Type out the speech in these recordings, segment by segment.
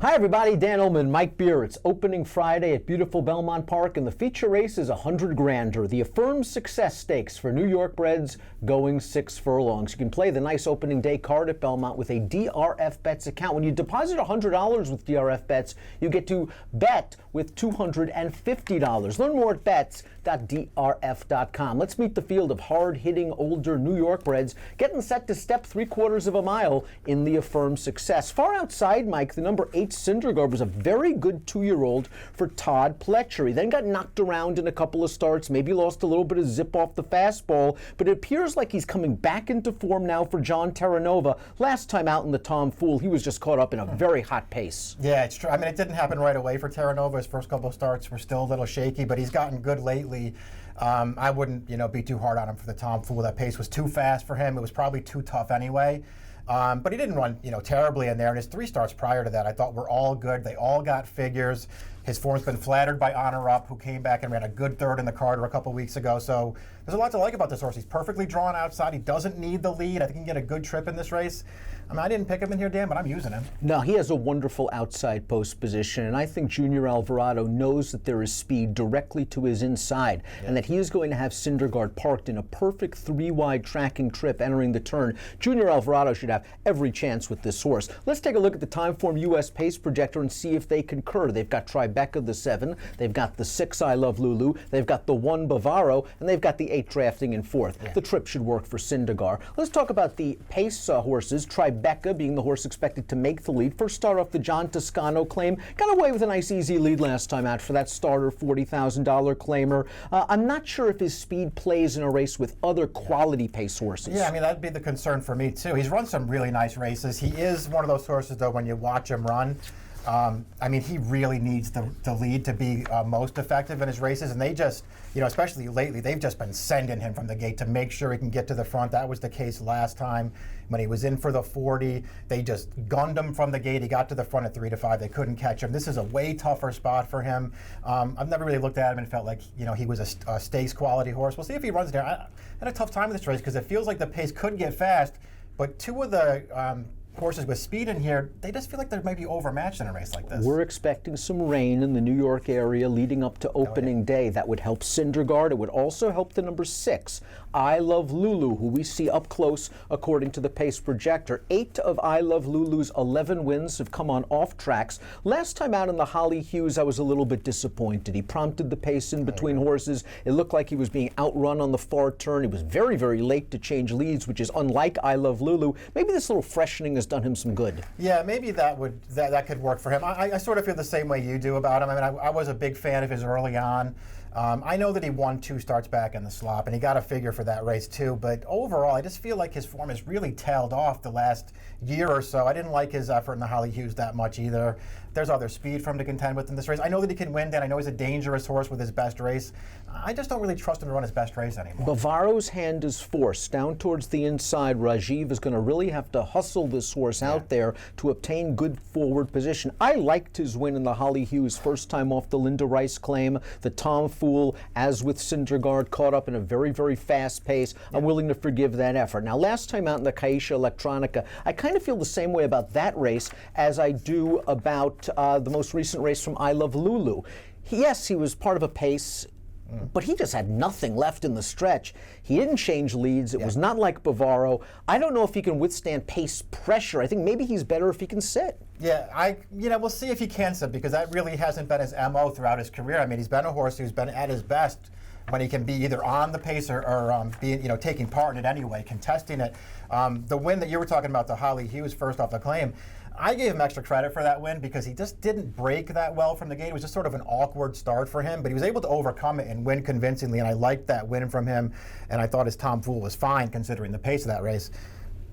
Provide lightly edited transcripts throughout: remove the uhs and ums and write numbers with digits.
Hi everybody, Dan Illman, Mike Beer. It's opening Friday at beautiful Belmont Park, and the feature race is 100 grander, the Affirmed Success Stakes for New York breds going 6 furlongs. You can play the nice opening day card at Belmont with a DRF Bets account. When you deposit $100 with DRF Bets, you get to bet with $250. Learn more at bets.drf.com. Let's meet the field of hard-hitting older New York breds getting set to step 3/4 of a mile in the Affirmed Success. Far outside, Mike, the number 8 Syndergaard was a very good 2-year-old for Todd Pletcher. He then got knocked around in a couple of starts, maybe lost a little bit of zip off the fastball, but it appears like he's coming back into form now for John Terranova. Last time out in the Tom Fool, he was just caught up in a very hot pace. Yeah, it's true. I mean, it didn't happen right away for Terranova. His first couple of starts were still a little shaky, but he's gotten good lately. I wouldn't, be too hard on him for the Tom Fool. That pace was too fast for him. It was probably too tough anyway. But he didn't run, terribly in there. And his 3 starts prior to that, I thought were all good. They all got figures. His form's been flattered by Honor Up, who came back and ran a good third in the Carter a couple weeks ago. So there's a lot to like about this horse. He's perfectly drawn outside. He doesn't need the lead. I think he can get a good trip in this race. I mean, I didn't pick him in here, Dan, but I'm using him. No, he has a wonderful outside post position, and I think Junior Alvarado knows that there is speed directly to his inside, and that he is going to have Syndergaard parked in a perfect 3-wide tracking trip entering the turn. Junior Alvarado should have every chance with this horse. Let's take a look at the Timeform U.S. Pace Projector and see if they concur. They've got Tribeca, the 7, they've got the 6, I Love Lulu, they've got the 1, Bavaro, and they've got the 8 drafting in 4th. The trip should work for Syndergaard. Let's talk about the pace horses. Tribeca being the horse expected to make the lead. First start off the John Toscano claim. Got away with a nice easy lead last time out for that starter $40,000 claimer. I'm not sure if his speed plays in a race with other quality pace horses. Yeah, I mean, that'd be the concern for me too. He's run some really nice races. He is one of those horses, though, when you watch him run, I mean, he really needs the lead to be most effective in his races, and they just, especially lately, they've just been sending him from the gate to make sure he can get to the front. That was the case last time when he was in for the 40. They just gunned him from the gate. He got to the front at 3 to 5. They couldn't catch him. This is a way tougher spot for him. I've never really looked at him and felt like, he was a stakes quality horse. We'll see if he runs there. I had a tough time with this race because it feels like the pace could get fast, but 2 of the horses with speed in here, they just feel like they might be overmatched in a race like this. We're expecting some rain in the New York area leading up to opening day. That would help Syndergaard. It would also help the number 6, I Love Lulu, who we see up close according to the pace projector. 8 of I Love Lulu's 11 wins have come on off tracks. Last time out in the Holly Hughes, I was a little bit disappointed. He prompted the pace in between horses. It looked like he was being outrun on the far turn. He was very, very late to change leads, which is unlike I Love Lulu. Maybe this little freshening has done him some good. Yeah, maybe that could work for him. I sort of feel the same way you do about him. I mean, I was a big fan of his early on. I know that he won 2 starts back in the slop, and he got a figure for that race too, but overall, I just feel like his form has really tailed off the last year or so. I didn't like his effort in the Holly Hughes that much either. There's other speed for him to contend with in this race. I know that he can win, Dan. I know he's a dangerous horse with his best race. I just don't really trust him to run his best race anymore. Bavaro's hand is forced down towards the inside. Rajiv is going to really have to hustle this horse out there to obtain good forward position. I liked his win in the Holly Hughes first time off the Linda Rice claim. The Tom Fool, as with Syndergaard, caught up in a very, very fast pace. I'm willing to forgive that effort. Now, last time out in the Caixa Electronica, I kind of feel the same way about that race as I do about the most recent race from I Love Lulu. Yes, he was part of a pace, but he just had nothing left in the stretch. He didn't change leads. It was not like Bavaro. I don't know if he can withstand pace pressure. I think maybe he's better if he can sit. Yeah, we'll see if he can sit, because that really hasn't been his MO throughout his career. I mean, he's been a horse who's been at his best when he can be either on the pace or taking part in it anyway, contesting it. The win that you were talking about, the Holly Hughes first off the claim, I gave him extra credit for that win because he just didn't break that well from the gate. It was just sort of an awkward start for him, but he was able to overcome it and win convincingly, and I liked that win from him, and I thought his Tom Fool was fine considering the pace of that race.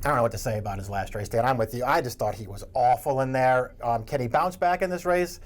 I don't know what to say about his last race, Dan. I'm with you. I just thought he was awful in there. Can he bounce back in this race?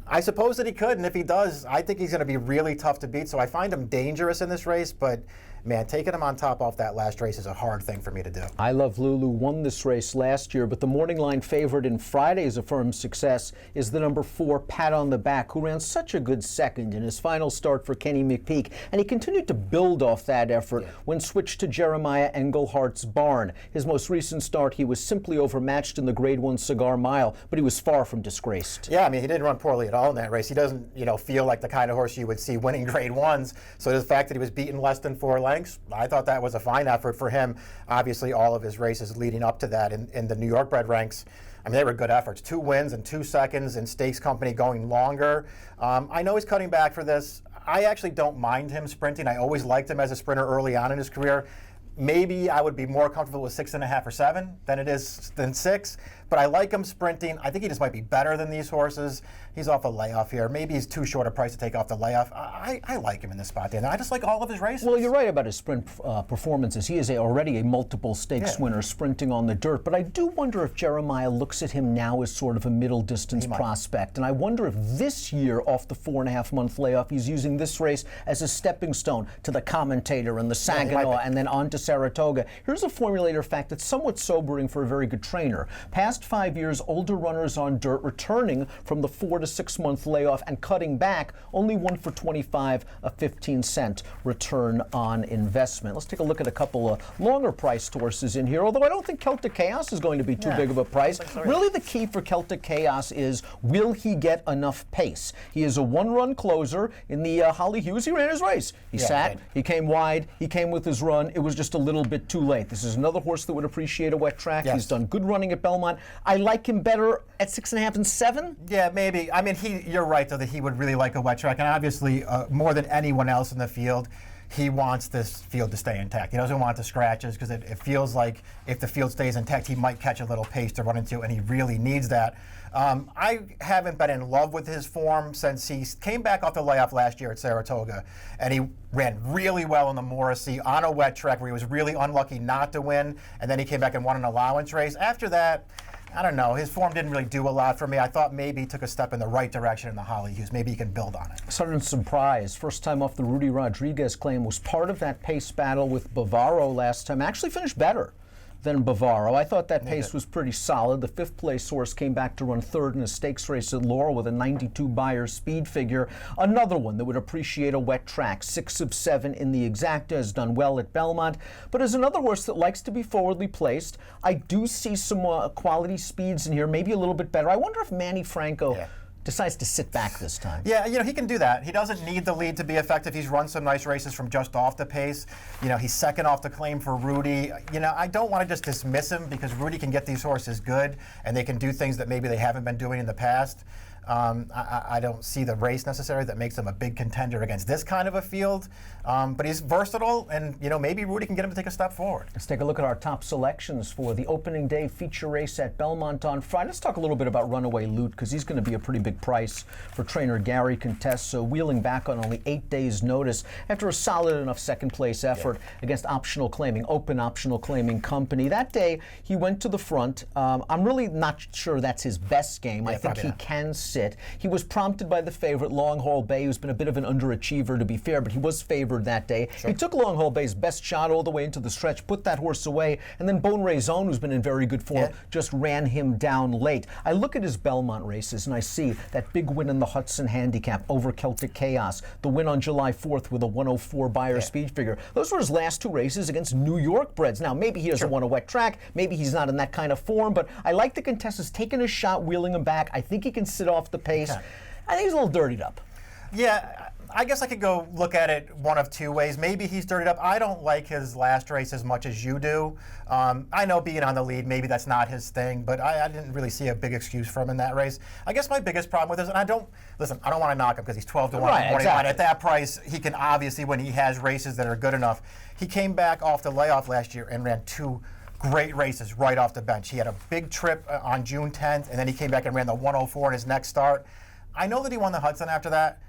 I suppose that he could, and if he does, I think he's going to be really tough to beat. So I find him dangerous in this race, but man, taking him on top off that last race is a hard thing for me to do. I Love Lulu won this race last year, but the morning line favorite in Friday's Affirmed success is the number 4, Pat on the Back, who ran such a good second in his final start for Kenny McPeak, and he continued to build off that effort when switched to Jeremiah Englehart's barn. His most recent start, he was simply overmatched in the Grade 1 Cigar Mile, but he was far from disgraced. Yeah, I mean, he didn't run poorly at all in that race. He doesn't, feel like the kind of horse you would see winning Grade 1s. So the fact that he was beaten less than 4 lengths, I thought that was a fine effort for him. Obviously, all of his races leading up to that in the New York bred ranks, I mean, they were good efforts. 2 wins and 2 seconds in stakes company going longer. I know he's cutting back for this. I actually don't mind him sprinting. I always liked him as a sprinter early on in his career. Maybe I would be more comfortable with 6.5 or 7 than 6, but I like him sprinting. I think he just might be better than these horses. He's off a layoff here. Maybe he's too short a price to take off the layoff. I like him in this spot, Dan. I just like all of his races. Well, you're right about his sprint performances. He is already a multiple stakes winner sprinting on the dirt, but I do wonder if Jeremiah looks at him now as sort of a middle distance prospect, and I wonder if this year off the 4.5-month layoff, he's using this race as a stepping stone to the Commentator and the Saginaw and then on to Saratoga. Here's a formulator fact that's somewhat sobering for a very good trainer. Past 5 years, older runners on dirt returning from the 4 to 6 month layoff and cutting back, only 1 for 25, a 15-cent return on investment. Let's take a look at a couple of longer priced horses in here, although I don't think Celtic Chaos is going to be too big of a price. Really, the key for Celtic Chaos is, will he get enough pace? He is a 1-run closer in the Holly Hughes. He ran his race. He sat, he came wide, he came with his run. It was just a little bit too late. This is another horse that would appreciate a wet track. He's done good running at Belmont. I like him better at 6.5 and 7. Yeah, maybe. I mean, you're right, though, that he would really like a wet track. And obviously, more than anyone else in the field, he wants this field to stay intact. He doesn't want the scratches because it feels like if the field stays intact, he might catch a little pace to run into, and he really needs that. I haven't been in love with his form since he came back off the layoff last year at Saratoga, and he ran really well in the Morrissey on a wet track where he was really unlucky not to win, and then he came back and won an allowance race. After that, I don't know. His form didn't really do a lot for me. I thought maybe he took a step in the right direction in the Holly Hughes. Maybe he can build on it. Sudden surprise. First time off the Rudy Rodriguez claim, was part of that pace battle with Bavaro last time. Actually finished better than Bavaro. I thought that pace was pretty solid. The 5th place horse came back to run 3rd in a stakes race at Laurel with a 92 Beyer speed figure. Another one that would appreciate a wet track. 6 of 7 in the exacta, has done well at Belmont, but is another horse that likes to be forwardly placed. I do see some quality speeds in here, maybe a little bit better. I wonder if Manny Franco decides to sit back this time. Yeah, he can do that. He doesn't need the lead to be effective. He's run some nice races from just off the pace. He's second off the claim for Rudy. I don't want to just dismiss him because Rudy can get these horses good and they can do things that maybe they haven't been doing in the past. I don't see the race necessarily that makes him a big contender against this kind of a field, but he's versatile, and maybe Rudy can get him to take a step forward. Let's take a look at our top selections for the opening day feature race at Belmont on Friday. Let's talk a little bit about Runaway Loot, because he's going to be a pretty big price for trainer Gary Contesto, wheeling back on only 8 days' notice after a solid enough second place effort against Open Optional Claiming Company. That day, he went to the front. I'm really not sure that's his best game. I think he can sit. He was prompted by the favorite, Long Haul Bay, who's been a bit of an underachiever, to be fair, but he was favored that day. He took Long Haul Bay's best shot all the way into the stretch, put that horse away, and then Bone Raison, who's been in very good form, just ran him down late. I look at his Belmont races, and I see that big win in the Hudson Handicap over Celtic Chaos, the win on July 4th with a 104 Beyer speed figure. Those were his last 2 races against New York breds. Now, maybe he doesn't want a wet track, maybe he's not in that kind of form, but I like the Contesto's taking a shot, wheeling him back. I think he can sit off the pace. I think he's a little dirtied up. Yeah, I guess I could go look at it one of 2 ways. Maybe he's dirtied up. I don't like his last race as much as you do. I know being on the lead, maybe that's not his thing, but I didn't really see a big excuse for him in that race. I guess my biggest problem with this, and I don't want to knock him because he's 12 to 1 at 49. At that price, he can obviously, when he has races that are good enough. He came back off the layoff last year and ran 2 great races right off the bench. He had a big trip on June 10th, and then he came back and ran the 104 in his next start. I know that he won the Hudson after that.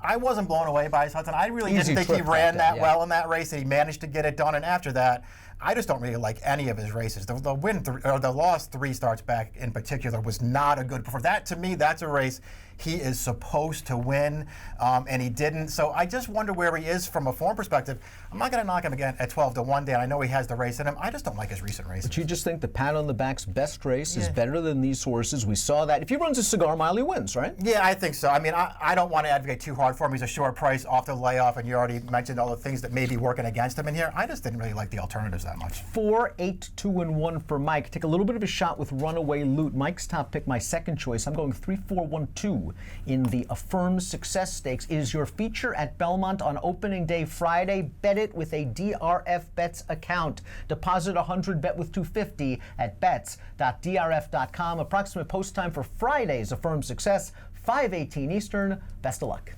I wasn't blown away by his Hudson. I really didn't think he ran that well in that race, and he managed to get it done. And after that, I just don't really like any of his races. The loss 3 starts back in particular was not a good performance. That, to me, that's a race he is supposed to win, and he didn't. So I just wonder where he is from a form perspective. I'm not going to knock him again at 12-1, Dan. I know he has the race in him. I just don't like his recent races. But you just think the pat on the back's best race is better than these horses. We saw that. If he runs a cigar mile, he wins, right? Yeah, I think so. I mean, I don't want to advocate too hard for him. He's a short price off the layoff, and you already mentioned all the things that may be working against him in here. I just didn't really like the alternatives that much. 4, 8, 2, and 1 for Mike. Take a little bit of a shot with Runaway Loot. Mike's top pick, my second choice. I'm going 3, 4, 1, 2 in the Affirmed Success Stakes. It is your feature at Belmont on opening day Friday. Bet it with a DRF Bets account. Deposit 100, bet with 250 at bets.drf.com. Approximate post time for Friday's Affirmed Success, 5:18 Eastern. Best of luck.